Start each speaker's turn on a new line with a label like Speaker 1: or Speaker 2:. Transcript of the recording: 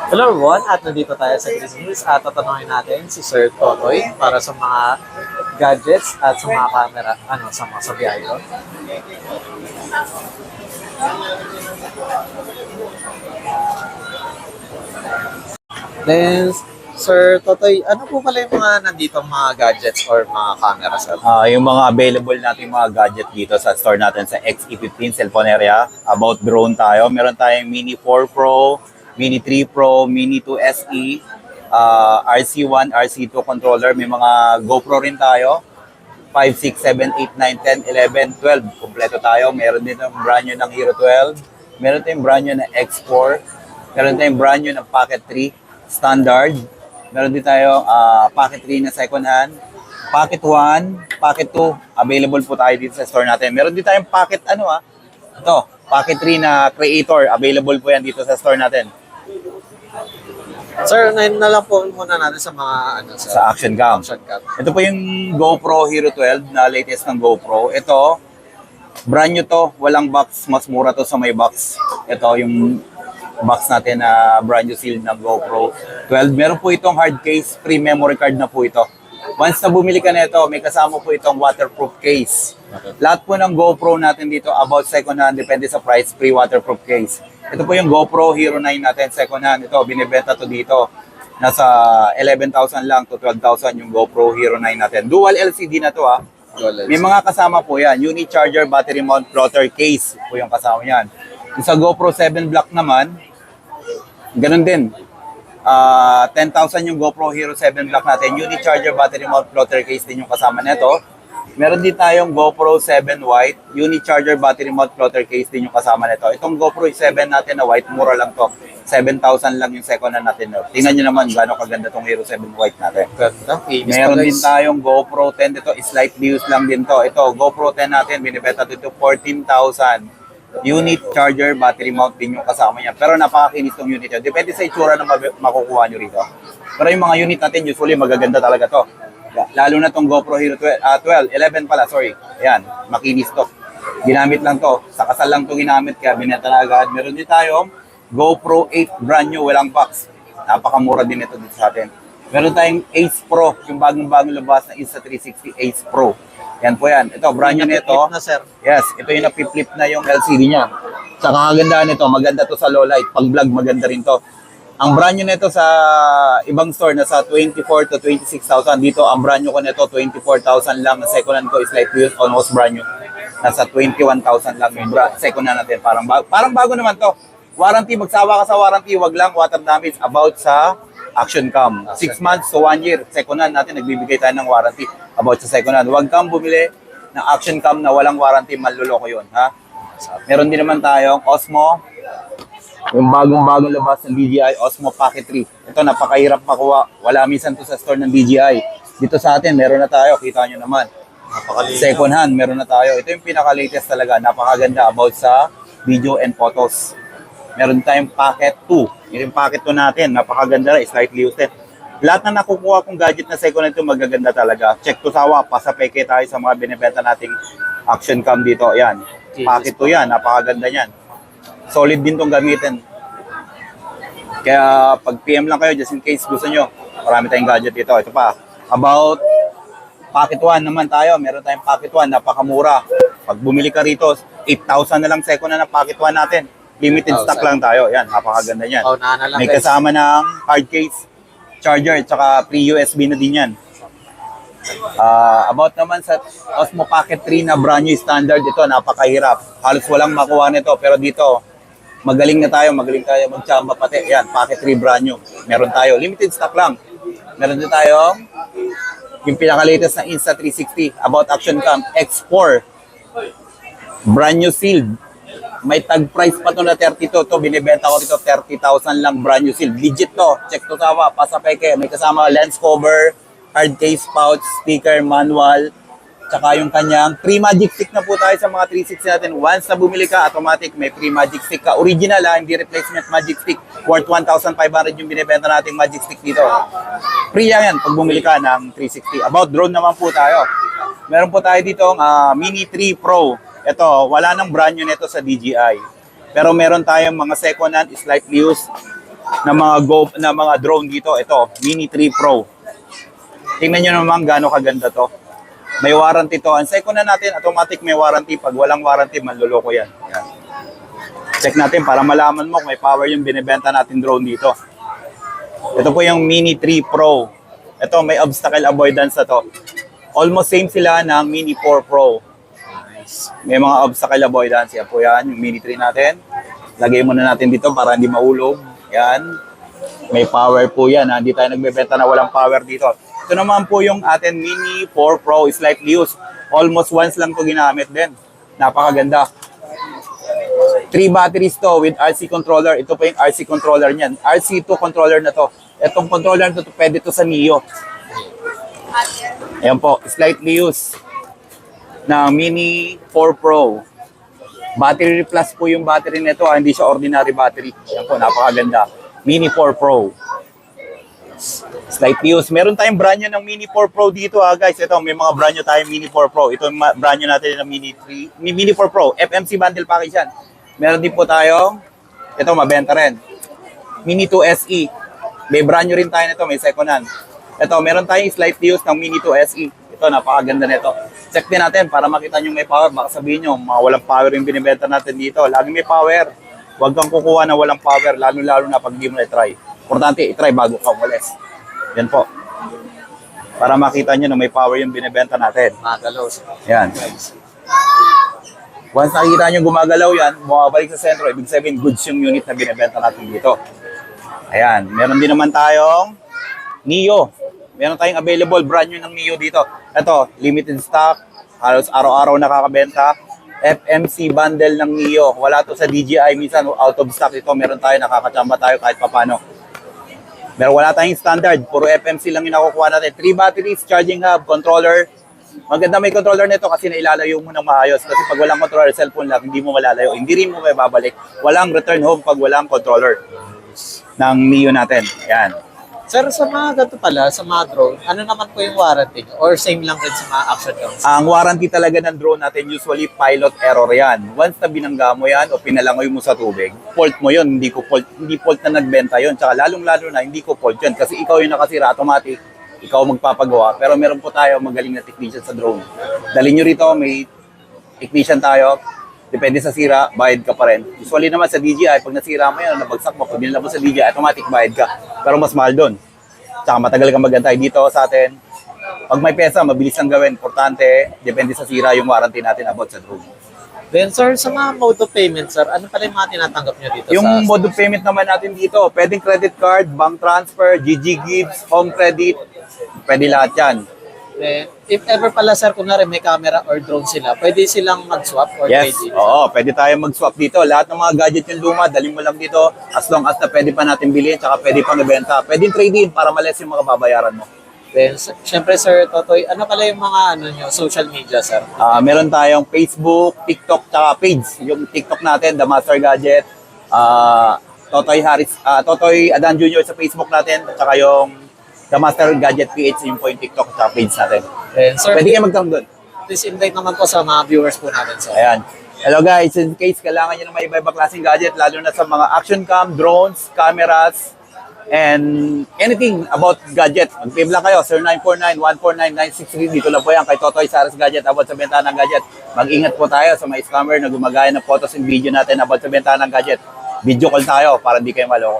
Speaker 1: Hello everyone, at nandito tayo sa Business at tatanungin natin si Sir Totoy para sa mga gadgets at sa mga camera, sa mga sa biyahe ko. Then, Sir Totoy, ano po pala yung mga nandito mga gadgets or mga camera, sir?
Speaker 2: Yung mga available nating mga gadget dito sa store natin sa XE15 cellphone area. About drone tayo. Meron tayong Mini 4 Pro, Mini 3 Pro, Mini 2 SE, RC1, RC2 controller. May mga GoPro rin tayo. 5, 6, 7, 8, 9, 10, 11, 12. Kompleto tayo. Meron din ng brand new ng Hero 12. Meron tayong brand new ng X4. Meron tayong brand new ng Pocket 3 Standard. Meron din tayo Pocket 3 na second hand. Pocket 1, Pocket 2, available po tayo dito sa store natin. Meron din tayong Pocket ito, Pocket 3 na Creator, available po yan dito sa store natin.
Speaker 1: Sir, ngayon na lang po muna natin sa mga
Speaker 2: Sa Action Cam.
Speaker 1: Action cam.
Speaker 2: Ito po yung GoPro Hero 12 na latest ng GoPro. Ito, brand new to, walang box, mas mura to sa may box. Ito yung box natin na brand new seal ng GoPro 12. Meron po itong hard case, free memory card na po ito. Once na bumili ka nito, may kasama po itong waterproof case. Lahat po ng GoPro natin dito, about second hand, depende sa price, free waterproof case. Ito po yung GoPro Hero 9 natin, second hand. Ito, binibenta to dito. Nasa 11,000 lang to 12,000 yung GoPro Hero 9 natin. Dual LCD na to May mga kasama po yan. Unit charger, battery mount, plotter case po yung kasama yan. Yung sa GoPro 7 Black naman, ganun din. 10,000 yung GoPro Hero 7 Black natin. Unit charger, battery mount, plotter case din yung kasama nito. Meron din tayong GoPro 7 White. Unit charger, battery mount, plotter case din yung kasama nito. Itong GoPro 7 natin na white, mura lang to. 7,000 lang yung second hand natin. Tingnan nyo naman gano'ng kaganda tong Hero 7 White natin.
Speaker 1: Ganda.
Speaker 2: Meron din tayong GoPro 10 dito. Slightly used lang din to. Ito, GoPro 10 natin. Binibenta dito 14,000. Unit charger, battery mount din yung kasama niya. Pero napakakinis tong unit yun. Depende sa itsura na makukuha nyo rito. Pero yung mga unit natin, usually magaganda talaga to. Lalo na tong GoPro Hero 11 pala, sorry. Ayan, makinis to. Ginamit lang to. Sa kasal lang to ginamit, kaya binenta na agad. Meron din tayong GoPro 8 brand new, walang box. Napakamura din ito dito sa atin. Meron tayong Ace Pro, yung bagong labas na Insta360 Ace Pro. Yan po yan. Ito, brand new nito.
Speaker 1: Na, sir.
Speaker 2: Yes, ito yung napip-flip na yung LCD niya. Sa kagandahan nito, maganda to sa low light. Pag vlog, maganda rin to. Ang brand new nito sa ibang store na sa 24 to 26,000. Dito, ang brand new ko nito, 24,000 lang. Ang second hand ko is like almost brand new. Nasa 21,000 lang yung second hand natin. Parang bago naman to. Warranty, magsawa ka sa warranty. Wag lang water damage about sa Action Cam. 6 months to 1 year. Second hand natin, nagbibigay tayo ng warranty about sa second hand. Huwag kang bumili ng Action Cam na walang warranty, manluloko yun. Ha? Meron din naman tayong Osmo. Yung bagong labas ng DJI Osmo Pocket 3. Ito, napakahirap makuha. Wala minsan to sa store ng DJI. Dito sa atin, meron na tayo. Kita nyo naman. Second hand, meron na tayo. Ito yung pinaka-latest talaga. Napakaganda about sa video and photos. Meron tayong Pocket 2. Yung Pocket 2 natin, napakaganda rin, slightly used. Lahat na nakukuha kong gadget na second hand ito, magaganda talaga. Check to sawa, pasapeke tayo sa mga binibenta nating Action Cam dito. Yan, Pocket 2 yan, napakaganda yan. Solid din tong gamitin. Kaya pag PM lang kayo, just in case gusto nyo, marami tayong gadget dito. Ito pa, about Pocket 1 naman tayo. Meron tayong Pocket 1, napakamura. Pag bumili ka rito, 8,000 na lang second hand na Pocket 1 natin. Limited stock lang tayo. Yan, napakaganda yan. May kasama ng hard case, charger, tsaka pre-USB na din yan. About naman sa Osmo Pocket 3 na brand new standard, ito napakahirap. Halos walang makuha nito. Pero dito, magaling tayo magtsamba pati. Yan, Pocket 3 brand new. Meron tayo. Limited stock lang. Meron din tayo yung pinaka-latest na Insta360 about Action Cam X4. Brand new sealed. May tag price pa to na 32 to. Binibenta ko rito 30,000 lang, brand new seal. Legit to. Check to sawa. Pasapeke. May kasama lens cover, hard case pouch, speaker, manual, tsaka yung kanyang free magic stick na po tayo sa mga 360 natin. Once na bumili ka, automatic may free magic stick ka. Original hindi replacement magic stick. Worth 1,500 yung binibenta nating magic stick dito. Free yan pag bumili ka ng 360. About drone naman po tayo. Meron po tayo dito Mini 3 Pro. Ito, wala nang brand new nito sa DJI. Pero meron tayong mga second hand, slightly used na mga drone dito. Ito, Mini 3 Pro. Tingnan nyo naman gaano kaganda to. May warranty to. Ang second na natin, automatic may warranty. Pag walang warranty, manloloko yan. Yan. Check natin para malaman mo kung may power yung binibenta natin drone dito. Ito po yung Mini 3 Pro. Ito, may obstacle avoidance na to. Almost same sila ng Mini 4 Pro. May mga obstacle avoidance. Yan po yan, yung Mini 3 natin. Lagay muna natin dito para hindi maulog. Yan. May power po yan. Hindi tayo nagbebenta na walang power dito. Ito naman po yung atin Mini 4 Pro. Slightly used. Almost once lang to ginamit din. Napakaganda. 3 batteries to with RC controller. Ito po yung RC controller niyan. RC2 controller na to. Itong controller na to, pwede to sa Neo. Ayan po, slightly used na Mini 4 Pro. Battery plus po yung battery nito, hindi siya ordinary battery. Ayan po, napakaganda. Mini 4 Pro. Slightly used. Meron tayong brand new ng Mini 4 Pro dito guys. Ito, may mga brand new tayong Mini 4 Pro. Ito yung brand new natin ng Mini 4 Pro. FMC bundle package yan. Meron din po tayong, ito mabenta rin. Mini 2 SE. May brand new rin tayo nito, may second hand. Ito, meron tayong slightly used ng Mini 2 SE. Ito, napakaganda nito. Check din natin para makita nyo may power. Baka sabihin nyo, mga walang power yung binibenta natin dito. Lagi may power. Huwag kang kukuha na walang power, lalo-lalo na pag hindi mo na-try. Importante, i-try bago ka umalis. Yan po. Para makita nyo na may power yung binibenta natin.
Speaker 1: Magalaw.
Speaker 2: Yan. Once nakikita nyo gumagalaw yan, bumabalik sa sentro, ibig sabihin goods yung unit na binibenta natin dito. Ayan. Meron din naman tayong Neo. Meron tayong available brand new ng Neo dito. Ito, limited stock. Halos araw-araw nakakabenta. FMC bundle ng Neo. Wala to sa DJI. Minsan out of stock ito. Meron tayo, nakakachamba tayo kahit papano. Pero wala tayong standard. Puro FMC lang yung nakukuha natin. 3 batteries, charging hub, controller. Maganda may controller nito kasi nailalayo mo ng maayos. Kasi pag walang controller, cellphone lang, hindi mo malalayo. Hindi rin mo may babalik. Walang return home pag walang controller ng Neo natin. Yan.
Speaker 1: Sir, sa mga ganito pala, sa mga drone, ano naman po yung warranty nyo? Or same lang rin sa mga action cams?
Speaker 2: Ang warranty talaga ng drone natin, usually pilot error yan. Once na binangga mo yan o pinalangoy mo sa tubig, fault mo yun, hindi fault na nagbenta yun. Tsaka lalong-lalo na, hindi ko fault yun. Kasi ikaw yung nakasira, automatic, ikaw magpapagawa. Pero meron po tayo magaling na technician sa drone. Dalhin nyo rito, may technician tayo. Depende sa sira, bayad ka pa rin. Usually naman sa DJI, pag nasira mo yan, nabagsak mo, pag nilabas sa DJI, automatic bayad ka. Pero mas mahal doon. Tsaka matagal kang magantay dito sa atin. Pag may pesa, mabilis lang gawin. Importante, depende sa sira yung warranty natin about sa drone.
Speaker 1: Then sir, sa mga mode of payment, sir, ano pala yung mga tinatanggap nyo dito?
Speaker 2: Yung mode of payment naman natin dito, pwedeng credit card, bank transfer, GG Gives, home credit, pwede lahat yan.
Speaker 1: Then, if ever pala sir, kunwari may camera or drone sila, pwede silang mag-swap or
Speaker 2: Yes,
Speaker 1: trade in?
Speaker 2: oo, pwede tayo mag-swap dito. Lahat ng mga gadget yung luma, dali mo lang dito as long as na pwede pa natin bilhin, tsaka pwede pang ibenta. Pwede trade-in para malis yung mga babayaran mo.
Speaker 1: Then, syempre sir, Totoy, ano pala yung mga nyo, social media sir?
Speaker 2: Meron tayong Facebook, TikTok, tsaka page. Yung TikTok natin, The Master Gadget, Totoy Adan Jr. sa Facebook natin, tsaka yung The Master Gadget PH, yung po yung TikTok tsaka page natin.
Speaker 1: Then, sir,
Speaker 2: Pwede kayo mag-down doon.
Speaker 1: please invite naman po sa mga viewers po natin sir.
Speaker 2: Ayan. Hello guys, in case kailangan nyo ng mga iba-iba klaseng gadget, lalo na sa mga action cam, drones, cameras, and anything about gadget. Mag-pave lang kayo, 0949-149-963. Dito lang po yan kay Totoy Saras Gadget about sa benta ng gadget. Mag-ingat po tayo sa mga scammer na gumagaya ng photos and video natin about sa benta ng gadget. Video call tayo para hindi kayo maloko.